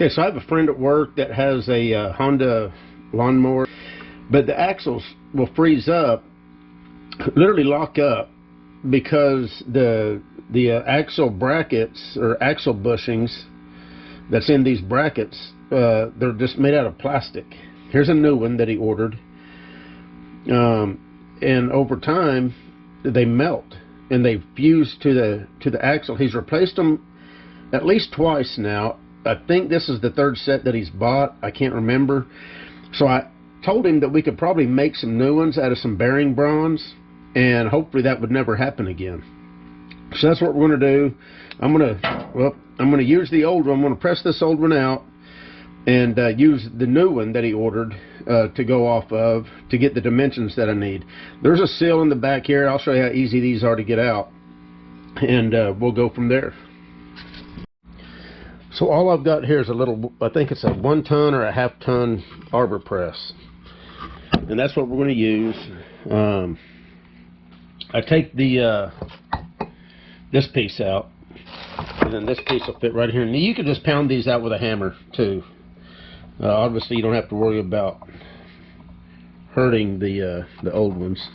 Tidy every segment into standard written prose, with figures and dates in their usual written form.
Okay, so I have a friend at work that has a Honda Lawn Mower, but the axles will freeze up, literally lock up, because the axle brackets or axle bushings that's in these brackets, they're just made out of plastic. Here's a new one that he ordered, and over time they melt and they fuse to the axle. He's replaced them at least twice now. I think this is the third set that he's bought. I can't remember. So I told him that we could probably make some new ones out of some bearing bronze, and hopefully that would never happen again. So that's what we're going to do. I'm going to use the old one. I'm going to press this old one out and use the new one that he ordered to go off of to get the dimensions that I need. There's a seal in the back here. I'll show you how easy these are to get out, and we'll go from there. So all I've got here is a little, I think it's a 1 ton or a ½ ton arbor press, and that's what we're going to use. I take the this piece out, and then this piece will fit right here. And you can just pound these out with a hammer too. Obviously, you don't have to worry about hurting the old ones.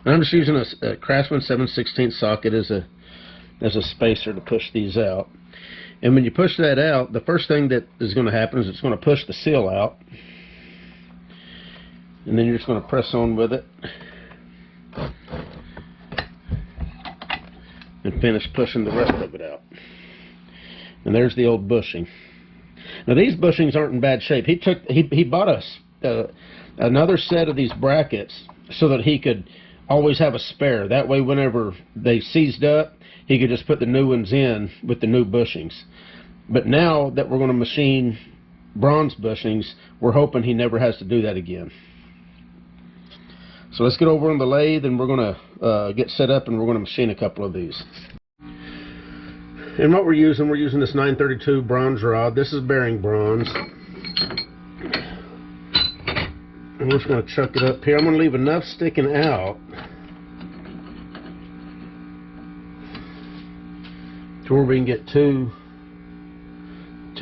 And I'm just using a Craftsman 7/16 socket as a spacer to push these out. And when you push that out, the first thing that is going to happen is it's going to push the seal out, and then you're just going to press on with it and finish pushing the rest of it out. And there's the old bushing. Now these bushings aren't in bad shape. He bought us another set of these brackets so that he could always have a spare. That way, whenever they seized up, he could just put the new ones in with the new bushings. But now that we're going to machine bronze bushings, we're hoping he never has to do that again. So let's get over on the lathe, and we're going to get set up, and we're going to machine a couple of these. And what we're using this 932 bronze rod. This is bearing bronze. And we're just going to chuck it up here. I'm going to leave enough sticking out to where we can get two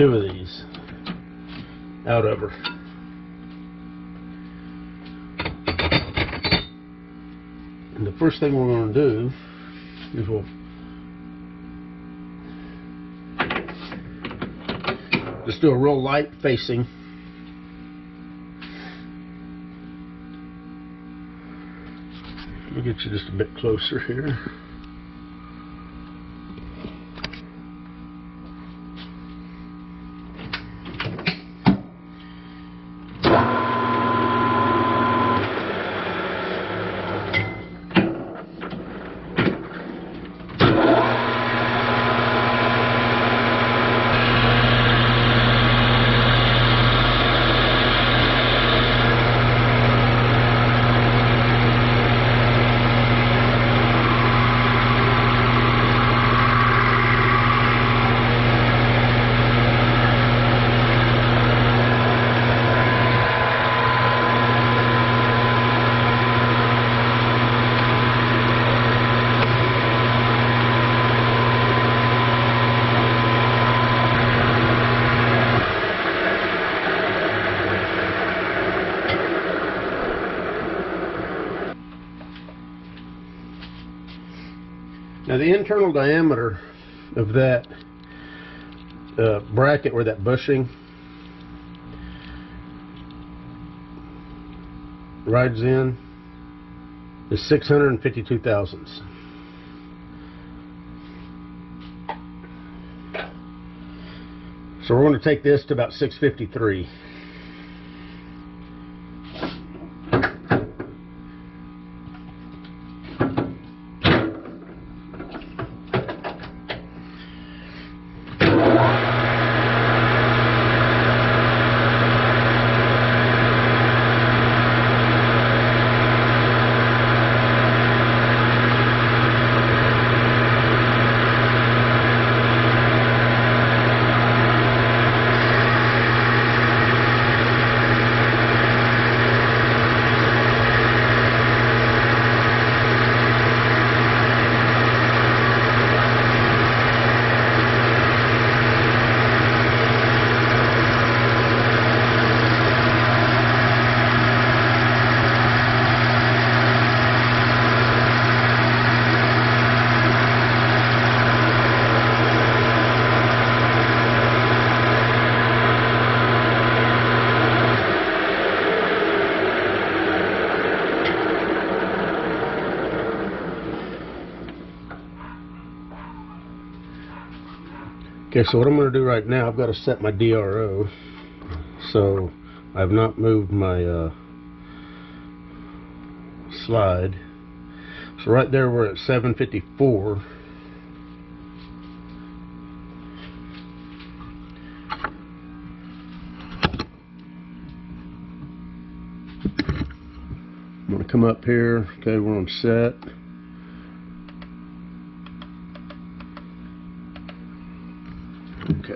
of these out of her. And the first thing we're going to do is we'll just do a real light facing. Let me get you just a bit closer here. Now the internal diameter of that bracket or that bushing rides in is 652 thousandths. So we're going to take this to about 653. Okay, so what I'm going to do right now, I've got to set my DRO. So I've not moved my slide. So right there we're at 754. I'm going to come up here. Okay, we're on set. Okay.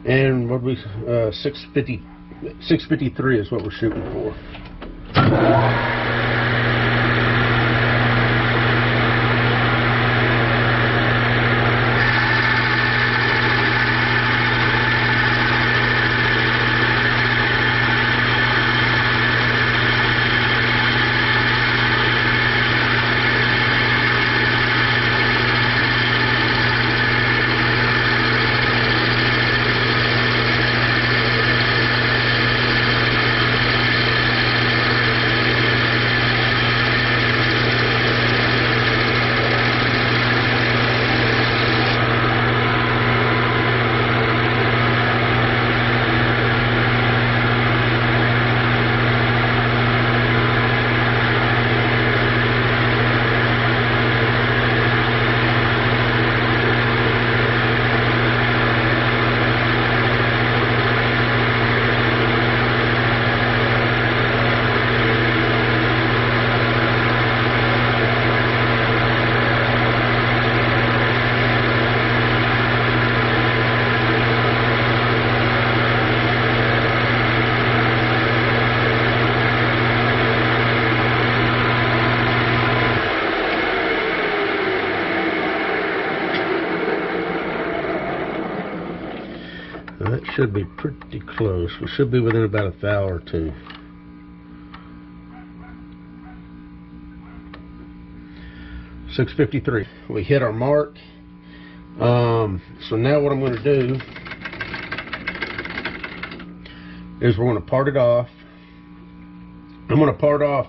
And what we 653 is what we're shooting for. That should be pretty close. We should be within about a thou or two. $6.53. We hit our mark. So now what I'm going to do is we're going to part it off. I'm going to part off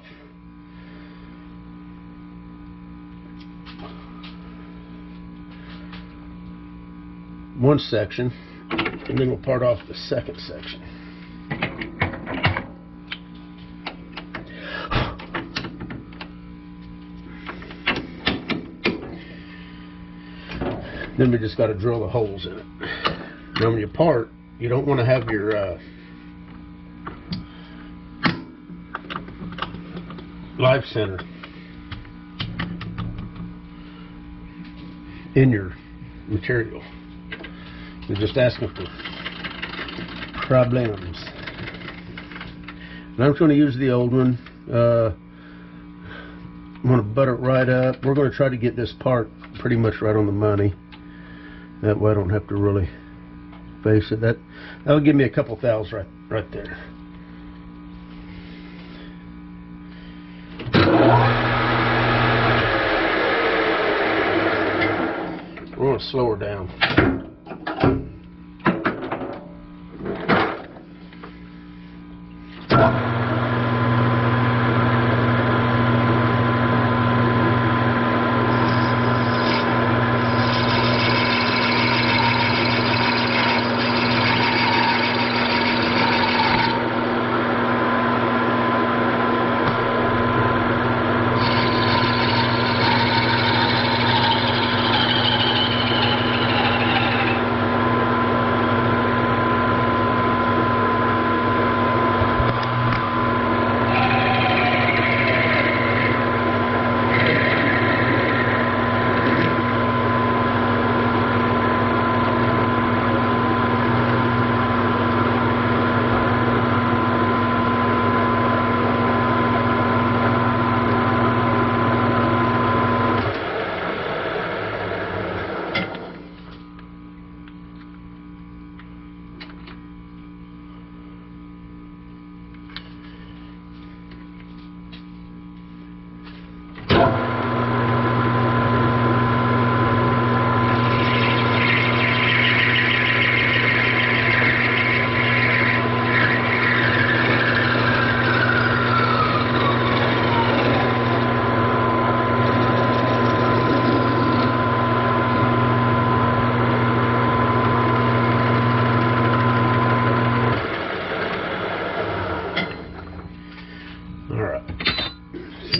one section, and then we'll part off the second section. Then we just got to drill the holes in it. Now when you part, you don't want to have your live center in your material. You're just asking for problems. And I'm going to use the old one. I'm going to butter it right up. We're going to try to get this part pretty much right on the money. That way I don't have to really face it. That'll give me a couple thous right there. We're going to slow her down.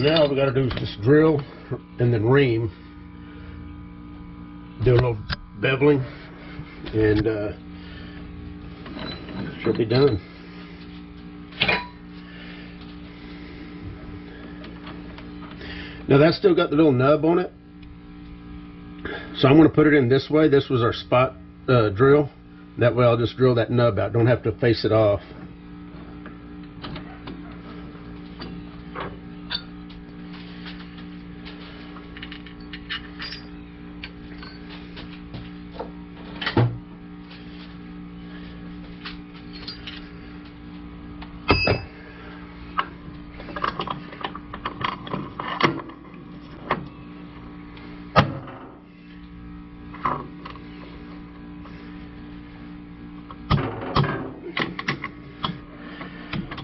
Now we got to do is just drill and then ream, do a little beveling, and should be done. Now that's still got the little nub on it, so I'm going to put it in this way. This was our spot drill. That way I'll just drill that nub out, don't have to face it off.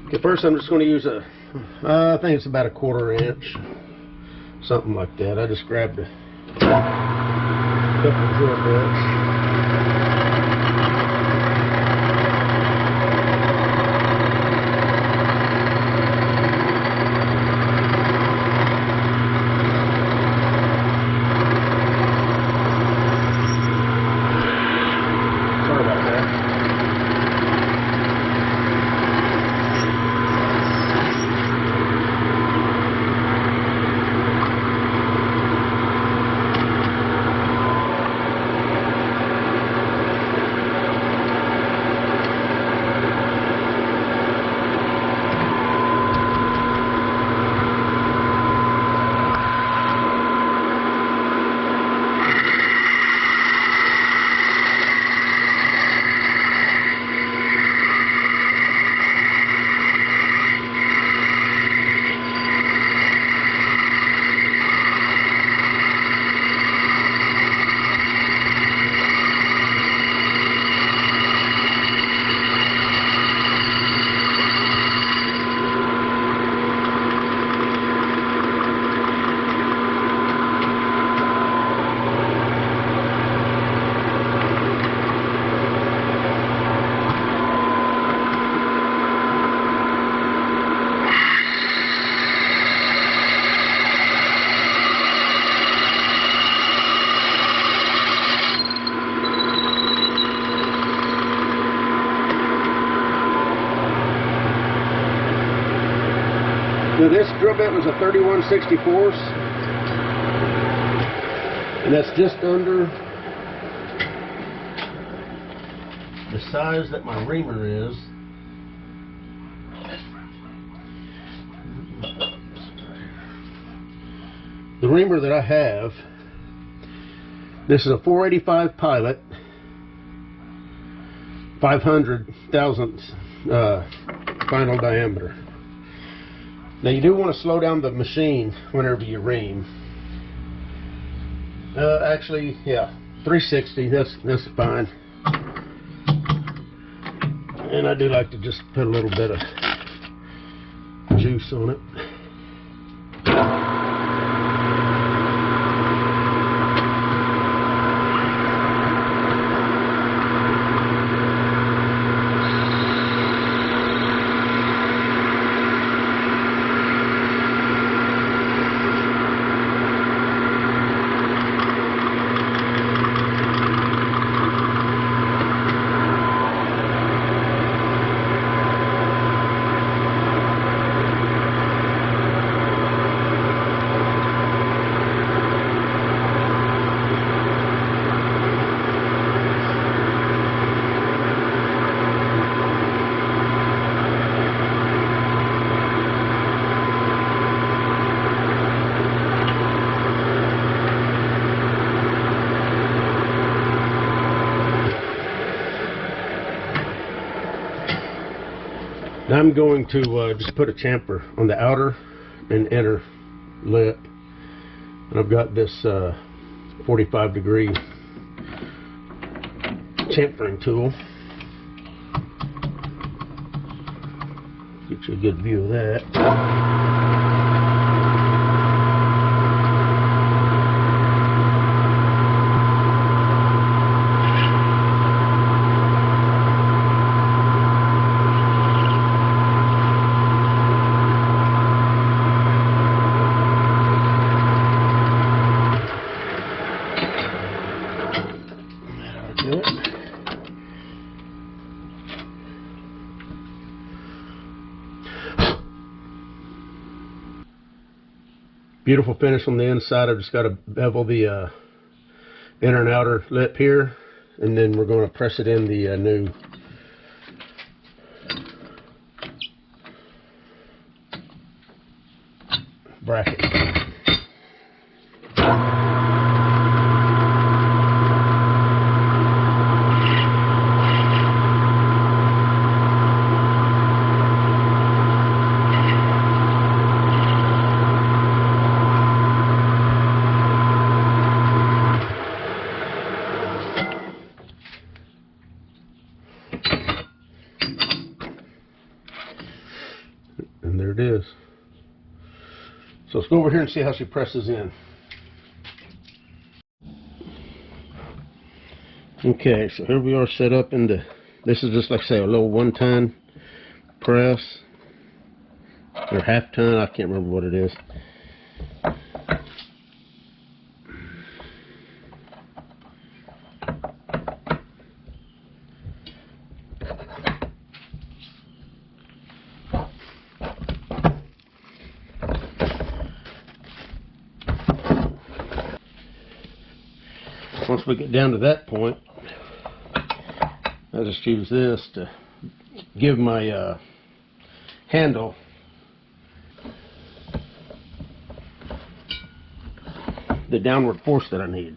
Okay, first I'm just going to use I think it's about a 1/4 inch, something like that. I just grabbed a couple of drill bits. Now this drill bit was a 31/64, and that's just under the size that my reamer is. The reamer that I have, this is a 485 Pilot, 500 thousandths final diameter. Now you do want to slow down the machine whenever you ream. Actually, yeah, 360. That's fine. And I do like to just put a little bit of juice on it. Now I'm going to just put a chamfer on the outer and inner lip, and I've got this 45-degree chamfering tool. Get you a good view of that. Beautiful finish on the inside. I've just got to bevel the inner and outer lip here, and then we're going to press it in the new bracket. And there it is. So let's go over here and see how she presses in. Okay, so here we are set up into, this is just like I say, a little 1-ton press, or half-ton, I can't remember what it is. Once we get down to that point, I'll just use this to give my handle the downward force that I need.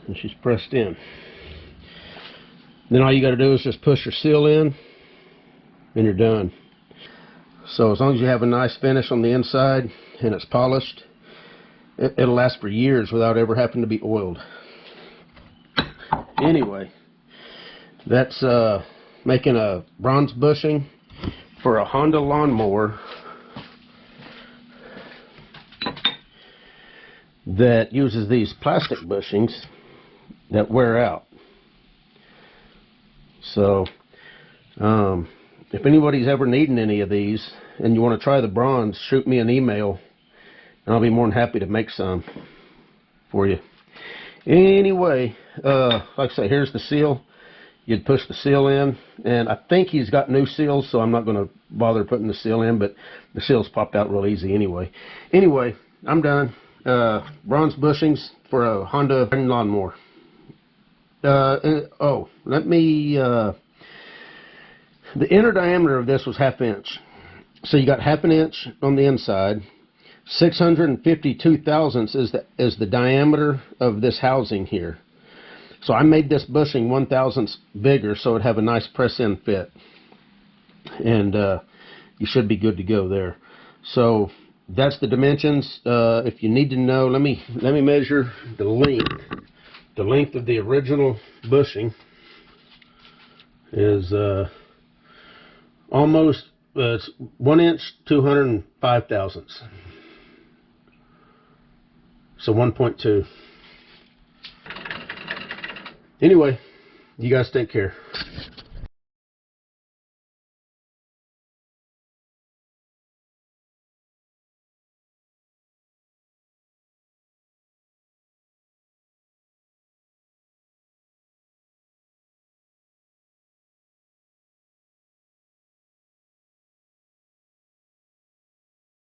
And she's pressed in. Then all you got to do is just push your seal in, and you're done. So as long as you have a nice finish on the inside and it's polished, it'll last for years without ever having to be oiled. Anyway, that's making a bronze bushing for a Honda Lawn Mower that uses these plastic bushings that wear out. So if anybody's ever needing any of these and you want to try the bronze, shoot me an email and I'll be more than happy to make some for you. Anyway, like I say, here's the seal. You'd push the seal in, and I think he's got new seals, so I'm not going to bother putting the seal in, but the seals popped out real easy anyway. Anyway, I'm done. Bronze bushings for a Honda Lawn Mower. Let me, the inner diameter of this was 1/2 inch. So you got 1/2 inch on the inside. 652 thousandths is the diameter of this housing here. So I made this bushing 1/1000th bigger so it'd have a nice press-in fit. And you should be good to go there. So that's the dimensions. If you need to know, let me measure the length. The length of the original bushing is almost it's 1 inch 205 thousandths. So 1.2. Anyway, you guys take care.